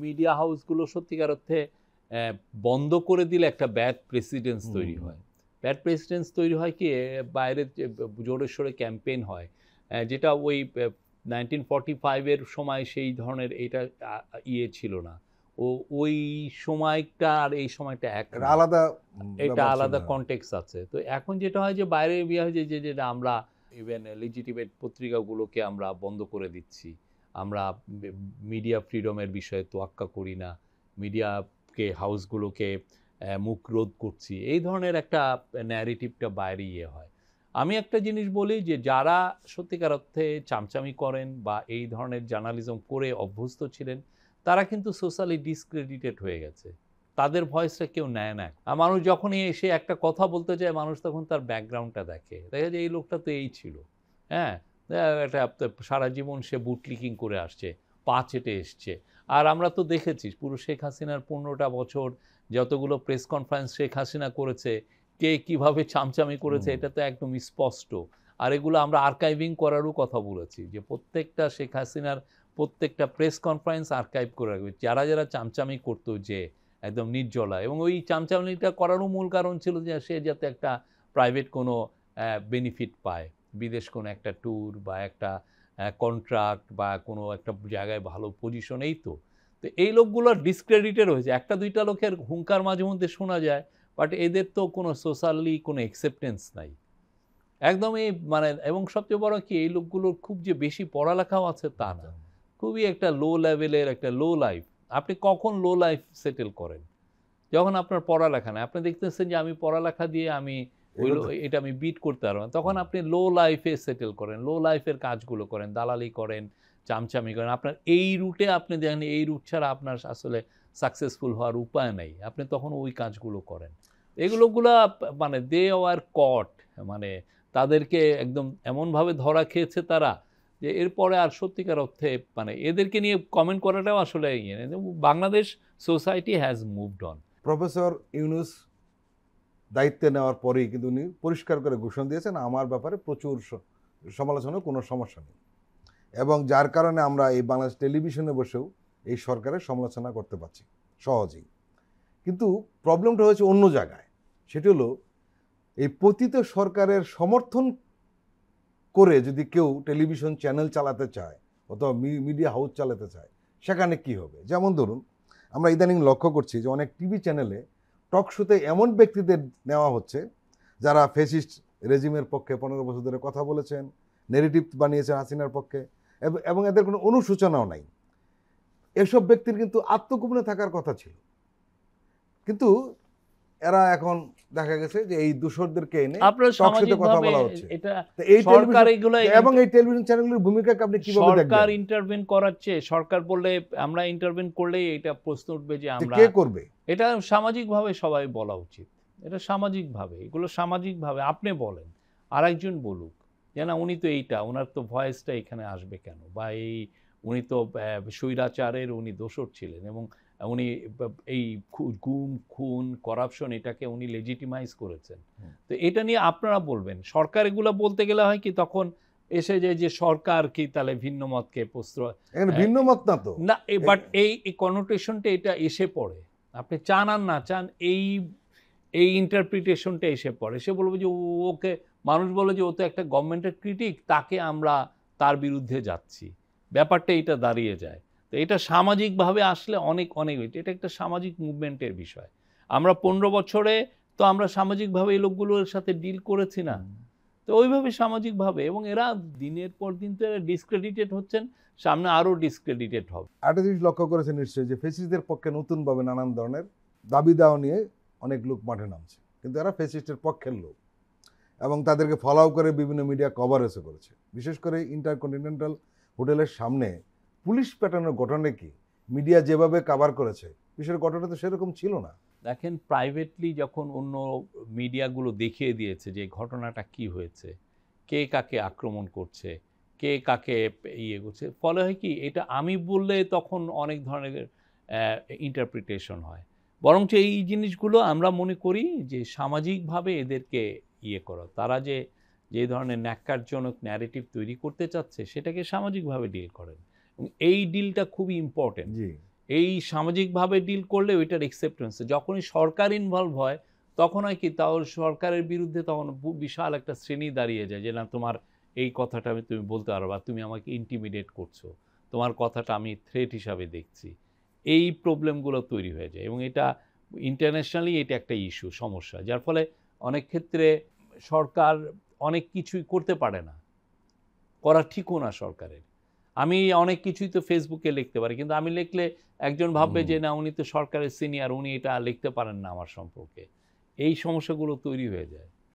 Media হাউসগুলো সত্যিকার অর্থে বন্ধ করে দিলে একটা ব্যাড প্রেসিডেন্স তৈরি হয়। ব্যাড প্রেসিডেন্স তৈরি হয় কি, বাইরে জোরে সোরে ক্যাম্পেইন হয়, যেটা ওই 1945-এর সময় সেই ধরনের এটা ইয়ে ছিল না। ওই সময়টা আর এই সময়টা এক না, আলাদা, এটা আলাদা কনটেক্সট আছে। তো এখন যেটা হয় যে বাইরে বিয়ে হয় যে যেটা আমরা ইভেন লেজিটিমেট পত্রিকাগুলোকে আমরা বন্ধ করে দিচ্ছি, আমরা মিডিয়া ফ্রিডমের বিষয়ে তোয়াক্কা করি না, মিডিয়াকে হাউসগুলোকে মুখ রোধ করছি, এই ধরনের একটা ন্যারেটিভটা বাইরে ইয়ে হয়। আমি একটা জিনিস বলি যে যারা সত্যিকার অর্থে চামচামি করেন বা এই ধরনের জার্নালিজম করে অভ্যস্ত ছিলেন, তারা কিন্তু সোশ্যালি ডিসক্রেডিটেড হয়ে গেছে, তাদের ভয়েসটা কেউ নেয় না। আর মানুষ যখনই এসে একটা কথা বলতে চায়, মানুষ তখন তার ব্যাকগ্রাউন্ডটা দেখে, দেখা যায় এই লোকটা তো এই ছিল, হ্যাঁ, একটা সারা জীবন সে বুটলিকিং করে আসছে, পা চেটে এসছে। আর আমরা তো দেখেছি পুরো শেখ হাসিনার 15টা বছর যতগুলো প্রেস কনফারেন্স শেখ হাসিনা করেছে, কে কিভাবে চামচামি করেছে, এটা তো একদম স্পষ্ট। আর এগুলো আমরা আর্কাইভিং করারও কথা বলেছি, যে প্রত্যেকটা শেখ হাসিনার প্রত্যেকটা প্রেস কনফারেন্স আর্কাইভ করে রাখবে, যারা যারা চামচামি করতো যে একদম নির্জলা। এবং ওই চামচামিটা করারও মূল কারণ ছিল যে সে যাতে একটা প্রাইভেট কোনো বেনিফিট পায়, বিদেশ কোনো একটা ট্যুর বা একটা কন্ট্রাক্ট বা কোনো একটা জায়গায় ভালো পজিশন, এই তো। তো এই লোকগুলো ডিসক্রেডিটেড হয়েছে, একটা দুইটা লোকের হুঙ্কার মাঝে মধ্যে শোনা যায়, বাট এদের তো কোনো সোশ্যালি কোনো অ্যাকসেপ্টেন্স নাই একদমই, মানে। এবং সবচেয়ে বড় কি, এই লোকগুলোর খুব যে বেশি পড়ালেখাও আছে তা না, খুবই একটা লো লেভেলের একটা লো লাইফ। আপনি কখন লো লাইফ সেটেল করেন? যখন আপনার পড়ালেখা নেই, আপনি দেখতেছেন যে আমি পড়ালেখা দিয়ে আমি এটা আমি বিট করতে পারবো না, তখন আপনি লো লাইফে সেটেল করেন, লো লাইফের কাজগুলো করেন, দালালি করেন, চামচামি করেন। আপনার এই রুটে আপনি দেখেন, এই রুট ছাড়া আপনার আসলে সাকসেসফুল হওয়ার উপায় নেই, আপনি তখন ওই কাজগুলো করেন। এগুলোগুলা মানে দে আর কট, মানে তাদেরকে একদম এমনভাবে ধরা খেয়েছে তারা, যে এরপরে আর সত্যিকার অর্থে মানে এদেরকে নিয়ে কমেন্ট করাটাও আসলে ইয়ে। Bangladesh society has moved on. Professor Yunus দায়িত্বে নেওয়ার পরেই কিন্তু উনি পরিষ্কার করে ঘোষণা দিয়েছেন আমার ব্যাপারে প্রচুর সমালোচনার কোনো সমস্যা নেই, এবং যার কারণে আমরা এই বাংলাদেশ টেলিভিশনে বসেও এই সরকারের সমালোচনা করতে পারছি সহজেই। কিন্তু প্রবলেমটা হয়েছে অন্য জায়গায়, সেটি হলো এই পতিত সরকারের সমর্থন করে যদি কেউ টেলিভিশন চ্যানেল চালাতে চায় অথবা মিডিয়া হাউস চালাতে চায়, সেখানে কি হবে? যেমন ধরুন, আমরা ইদানিং লক্ষ্য করছি যে অনেক টিভি চ্যানেলে টক শোতে এমন ব্যক্তিদের নেওয়া হচ্ছে যারা ফ্যাসিস্ট রেজিমের পক্ষে 15 বছর ধরে কথা বলেছেন, নেগেটিভ বানিয়েছেন হাসিনার পক্ষে, এবং এদের কোনো অনুশোচনাও নাই। এসব ব্যক্তির কিন্তু আত্মগোপনে থাকার কথা ছিল, কিন্তু এরা এখন দেখা গেছে যে এই দূষরদেরকে এনে টক শোতে কথা বলা হচ্ছে। এবং এই টেলিভিশন চ্যানেলগুলোর ভূমিকাকে আপনি কিভাবে দেখবেন? সরকার ইন্টারভেন করাচ্ছে, সরকার বললে আমরা ইন্টারভেন করলেই এটা প্রশ্ন উঠবে যে আমরা কে করবে? এটা সামাজিকভাবে সবাই বলা উচিত, এটা সামাজিকভাবে, এগুলো সামাজিকভাবে আপনি বলেন, আরেকজন বলুক যে না উনি তো এইটা, ওনার তো ভয়েসটা এখানে আসবে কেন, বা এই উনি তো স্বৈরাচারের উনি দোষর ছিলেন, এবং উনি এই গুম খুন করাপশন এটাকে উনি লেজিটিমাইজ করেছেন। তো এটা নিয়ে আপনারা বলবেন। সরকার এগুলো বলতে গেলে হয় কি, তখন এসে যায় যে সরকার কি তাহলে ভিন্ন মতকে প্রশ্রয়, ভিন্ন মত না তো না, বাট এই কনোটেশনটা এটা এসে পড়ে, আপনি চান আর না চান এই ইন্টারপ্রিটেশনটা এসে পড়ে। সে বলবে যে ওকে, মানুষ বলে যে ও তো একটা গভর্নমেন্টের ক্রিটিক, তাকে আমরা তার বিরুদ্ধে যাচ্ছি, ব্যাপারটা এটা দাঁড়িয়ে যায়। তো এটা সামাজিকভাবে আসলে অনেক অনেক এটা একটা সামাজিক মুভমেন্টের বিষয়। আমরা 15 বছরে তো আমরা সামাজিকভাবে এই লোকগুলোর সাথে ডিল করেছি না, তো ওইভাবে সামাজিকভাবে, এবং এরা দিনের পর দিন তো এরা ডিসক্রেডিটেড হচ্ছেন, সামনে আরও ডিসক্রেডিটেড হবে। একটা জিনিস লক্ষ্য করেছেন নিশ্চয়ই যে ফ্যাসিস্টদের পক্ষে নতুনভাবে নানান ধরনের দাবি দেওয়া নিয়ে অনেক লোক মাঠে নামছে, কিন্তু এরা ফ্যাসিস্টের পক্ষের লোক, এবং তাদেরকে ফলো করে বিভিন্ন মিডিয়া কভারেজও করেছে। বিশেষ করে ইন্টারকন্টিনেন্টাল হোটেলের সামনে পুলিশ প্যাটার্নের ঘটনা কি মিডিয়া যেভাবে কভার করেছে, বিষয়ের ঘটনা তো সেরকম ছিল না। দেখেন, প্রাইভেটলি যখন অন্য মিডিয়াগুলো দেখিয়ে দিয়েছে যে ঘটনাটা কি হয়েছে, কে কাকে আক্রমণ করছে, কে কাকে ইয়ে করছে, ফলে হয় কি, এটা আমি বললে তখন অনেক ধরনের ইন্টারপ্রিটেশন হয়। বরঞ্চ এই জিনিসগুলো আমরা মনে করি যে সামাজিকভাবে এদেরকে ইয়ে করা, তারা যে ধরনের ন্যাক্কারজনক ন্যারেটিভ তৈরি করতে চাচ্ছে সেটাকে সামাজিকভাবে ডিল করেন, এবং এই ডিলটা খুবই ইম্পর্টেন্ট। এই সামাজিকভাবে ডিল করলে ওইটার অ্যাকসেপ্টেন্স, যখনই সরকার ইনভলভ হয় তখন হয় কি, তাহলে সরকারের বিরুদ্ধে তখন বিশাল একটা শ্রেণী দাঁড়িয়ে যায় যে না, তোমার এই কথাটা তুমি বলতে পারো, বা তুমি আমাকে ইন্টিমিডেট করছো, তোমার কথাটা আমি থ্রেট হিসাবে দেখছি। এই প্রবলেমগুলো তৈরি হয়ে যায়, এবং এটা ইন্টারন্যাশনালি এটা একটা ইস্যু, সমস্যা, যার ফলে অনেক ক্ষেত্রে সরকার অনেক কিছুই করতে পারে না, করা ঠিকও না সরকারের। আমি অনেক কিছুই তো ফেসবুকে লিখতে পারি, কিন্তু আমি লিখলে একজন ভাববে যে না, উনি তো সরকারের সিনিয়র, উনি এটা লিখতে পারেন না আমার সম্পর্কে। এই সমস্যাগুলো তৈরি হয়ে যায়।